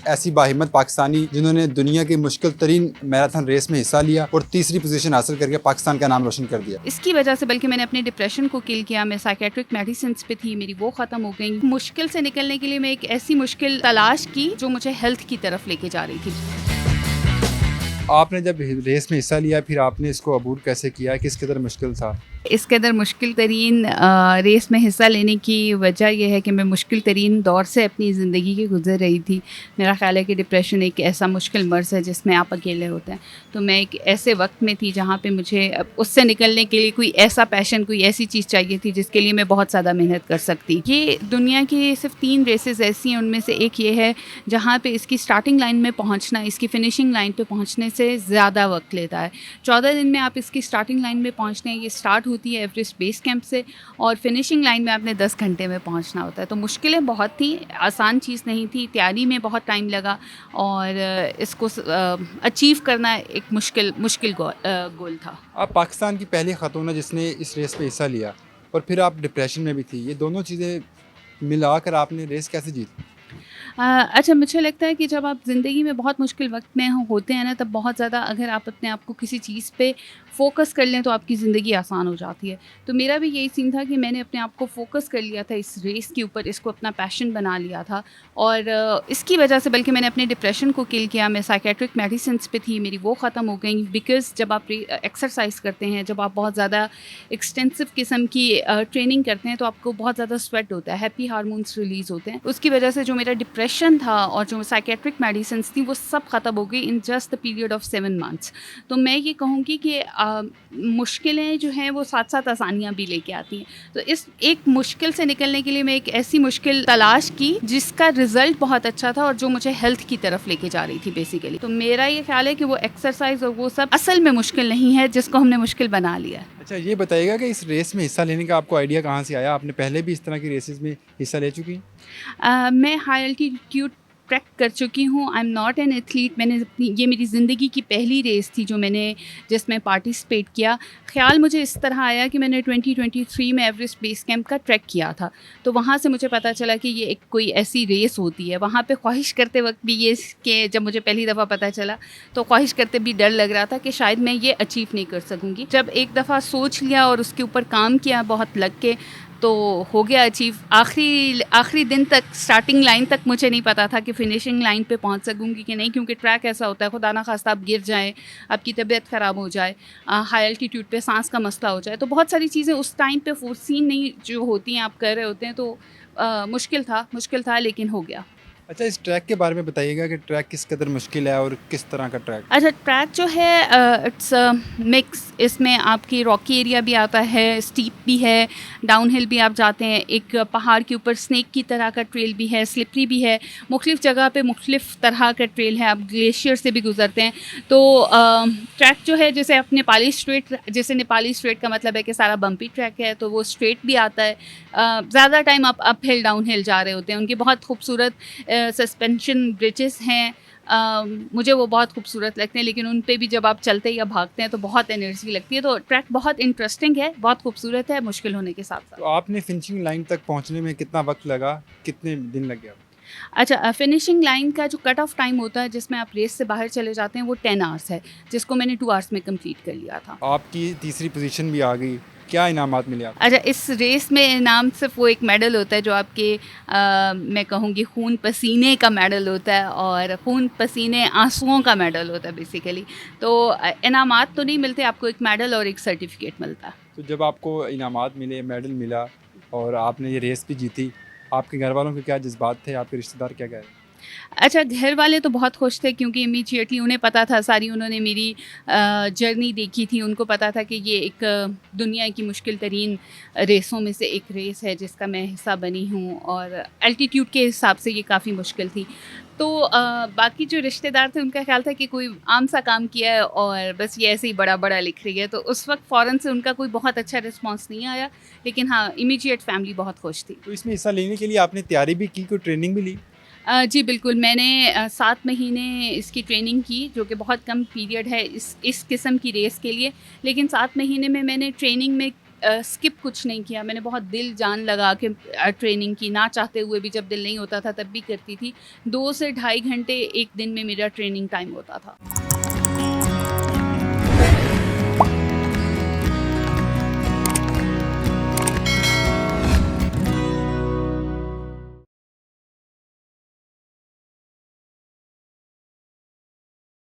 ऐसी बाहिम्मत पाकिस्तानी जिन्होंने दुनिया की मुश्किल तरीन मैराथन रेस में हिस्सा लिया और तीसरी पोजीशन हासिल करके पाकिस्तान का नाम रोशन कर दिया। इसकी वजह से बल्कि मैंने अपने डिप्रेशन को किल किया। मैं साइकेट्रिक मेडिसिन पे थी, मेरी वो ख़त्म हो गई। मुश्किल से निकलने के लिए मैं एक ऐसी मुश्किल तलाश की जो मुझे हेल्थ की तरफ लेके जा रही थी। आपने जब रेस में हिस्सा लिया फिर आपने इसको अबूर कैसे किया, किस कदर मुश्किल था? इस कदर मुश्किल तरीन रेस में हिस्सा लेने की वजह यह है कि मैं मुश्किल तरीन दौर से अपनी ज़िंदगी की गुजर रही थी। मेरा ख़्याल है कि डिप्रेशन एक ऐसा मुश्किल मर्ज़ है जिसमें आप अकेले होते हैं। तो मैं एक ऐसे वक्त में थी जहाँ पे मुझे उससे निकलने के लिए कोई ऐसा पैशन, कोई ऐसी चीज़ चाहिए थी जिसके लिए मैं बहुत ज़्यादा मेहनत कर सकती। ये दुनिया की सिर्फ 3 रेसेस ऐसी हैं, उनमें से एक ये है जहाँ पे इसकी स्टार्टिंग लाइन में पहुँचना, इसकी फ़िनिशिंग लाइन पे पहुँचने से ज़्यादा वक्त लेता है। 14 दिन में आप इसकी स्टार्टिंग लाइन में पहुँचते हैं। ये स्टार्ट होती है एवरेस्ट बेस कैंप से और फिनिशिंग लाइन में आपने 10 घंटे में पहुंचना होता है। तो मुश्किलें बहुत थी, आसान चीज़ नहीं थी, तैयारी में बहुत टाइम लगा और इसको अचीव करना एक मुश्किल गोल था। आप पाकिस्तान की पहली खातून है जिसने इस रेस में हिस्सा लिया और फिर आप डिप्रेशन में भी थी। ये दोनों चीज़ें मिलाकर आपने रेस कैसे जीती? अच्छा, मुझे लगता है कि जब आप ज़िंदगी में बहुत मुश्किल वक्त में होते हैं ना, तब बहुत ज़्यादा अगर आप अपने आप को किसी चीज़ पे फ़ोकस कर लें तो आपकी ज़िंदगी आसान हो जाती है। तो मेरा भी यही सीन था कि मैंने अपने आप को फ़ोकस कर लिया था इस रेस के ऊपर, इसको अपना पैशन बना लिया था और इसकी वजह से बल्कि मैंने अपने डिप्रेशन को किल किया। मैं साइकेट्रिक मेडिसिन्स पे थी, मेरी वो ख़त्म हो गई बिकॉज़ जब आप एक्सरसाइज करते हैं, जब आप बहुत ज़्यादा एक्सटेंसिव किस्म की ट्रेनिंग करते हैं तो आपको बहुत ज़्यादा स्वेट होता है, हैप्पी हार्मोन्स रिलीज़ होते हैं। उसकी वजह से जो मेरा डिप्रेशन था और जो साइकेट्रिक मेडिसिन्स थी वो सब ख़त्म हो गई in just the period of 7 months. तो मैं ये कहूँगी कि मुश्किलें जो हैं वो साथ साथ आसानियाँ भी लेके आती हैं। तो इस एक मुश्किल से निकलने के लिए मैं एक ऐसी मुश्किल तलाश की जिसका रिज़ल्ट बहुत अच्छा था और जो मुझे हेल्थ की तरफ लेके जा रही थी बेसिकली। तो मेरा ये ख्याल है कि वो एक्सरसाइज और वो सब असल में मुश्किल नहीं है जिसको हमने मुश्किल बना लिया है। अच्छा, ये बताइएगा कि इस रेस में हिस्सा लेने का आपको आइडिया कहाँ से आया? आपने पहले भी इस तरह की रेसेस में हिस्सा ले चुकी हैं? मैं हाई एल्टीट्यूड ट्रैक कर चुकी हूँ। I am not an athlete. ये मेरी ज़िंदगी की पहली रेस थी जिसमें पार्टिसिपेट किया। ख़्याल मुझे इस तरह आया कि मैंने 2023 में एवरेस्ट बेस कैंप का ट्रैक किया था, तो वहाँ से मुझे पता चला कि ये एक कोई ऐसी रेस होती है। वहाँ पे ख्वाहिश करते वक्त भी ये कि जब मुझे पहली दफ़ा पता चला तो ख्वाहिश करते भी डर लग रहा था कि शायद मैं ये अचीव नहीं कर सकूँगी। जब एक दफ़ा सोच लिया और उसके ऊपर काम किया बहुत लग के तो हो गया अचीव। आखिरी दिन तक, स्टार्टिंग लाइन तक मुझे नहीं पता था कि फिनिशिंग लाइन पे पहुंच सकूंगी कि नहीं, क्योंकि ट्रैक ऐसा होता है खुदा ना खास्ता आप गिर जाएं, आपकी तबीयत ख़राब हो जाए, हाई एल्टीट्यूड पे सांस का मसला हो जाए, तो बहुत सारी चीज़ें उस टाइम पे फोर्सीन नहीं जो होती हैं आप कर रहे होते हैं। तो मुश्किल था लेकिन हो गया। अच्छा, इस ट्रैक के बारे में बताइएगा कि ट्रैक किस कदर मुश्किल है और किस तरह का ट्रैक? अच्छा, ट्रैक जो है इट्स मिक्स। इसमें आपकी रॉकी एरिया भी आता है, स्टीप भी है, डाउनहिल भी आप जाते हैं, एक पहाड़ के ऊपर स्नेक की तरह का ट्रेल भी है, स्लिपरी भी है। मुख्तलिफ़ जगह पे मुख्तलिफ़ तरह का ट्रेल है, आप ग्लेशियर से भी गुजरते हैं। तो ट्रैक जो है जैसे नेपाली स्ट्रेट का मतलब है कि सारा बम्पी ट्रैक है, तो वो स्ट्रेट भी आता है। ज़्यादा टाइम आप अप हिल डाउन हिल जा रहे होते हैं। उनकी बहुत खूबसूरत सस्पेंशन ब्रिजेस हैं, मुझे वो बहुत खूबसूरत लगते हैं, लेकिन उन पे भी जब आप चलते या भागते हैं तो बहुत एनर्जी लगती है। तो ट्रैक बहुत इंटरेस्टिंग है, बहुत खूबसूरत है, मुश्किल होने के साथ साथ। तो आपने फिनिशिंग लाइन तक पहुंचने में कितना वक्त लगा, कितने दिन लग गया? अच्छा, फिनिशिंग लाइन का जो कट ऑफ टाइम होता है जिसमें आप रेस से बाहर चले जाते हैं वो 10 आवर्स है, जिसको मैंने 2 आवर्स में कंप्लीट कर लिया था। आपकी तीसरी पोजीशन भी आ गई, क्या इनामात मिले आपको? अच्छा, इस रेस में इनाम सिर्फ वो एक मेडल होता है जो आपके मैं कहूँगी खून पसीने का मेडल होता है, और खून पसीने आंसुओं का मेडल होता है बेसिकली। तो इनामात तो नहीं मिलते, आपको एक मेडल और एक सर्टिफिकेट मिलता है। तो जब आपको इनामात मिले, मेडल मिला और आपने ये रेस भी जीती, आपके घर वालों के क्या जज्बात थे, आपके रिश्तेदार क्या कह रहे? अच्छा, घर वाले तो बहुत खुश थे क्योंकि इमीडिएटली उन्हें पता था, सारी उन्होंने मेरी जर्नी देखी थी। उनको पता था कि ये एक दुनिया की मुश्किल तरीन रेसों में से एक रेस है जिसका मैं हिस्सा बनी हूँ, और एल्टीट्यूड के हिसाब से ये काफ़ी मुश्किल थी। तो बाकी जो रिश्तेदार थे उनका ख्याल था कि कोई आम सा काम किया है और बस ये ऐसे ही बड़ा बड़ा लिख रही है। तो उस वक्त फ़ौरन से उनका कोई बहुत अच्छा रिस्पॉन्स नहीं आया, लेकिन हाँ, इमीडिएट फैमिली बहुत खुश थी। तो इसमें हिस्सा लेने के लिए आपने तैयारी भी की, कोई ट्रेनिंग भी ली? जी बिल्कुल, मैंने 7 महीने इसकी ट्रेनिंग की, जो कि बहुत कम पीरियड है इस किस्म की रेस के लिए। लेकिन 7 महीने में मैंने ट्रेनिंग में स्किप कुछ नहीं किया, मैंने बहुत दिल जान लगा के ट्रेनिंग की, ना चाहते हुए भी, जब दिल नहीं होता था तब भी करती थी। 2 से ढाई घंटे एक दिन में मेरा ट्रेनिंग टाइम होता था।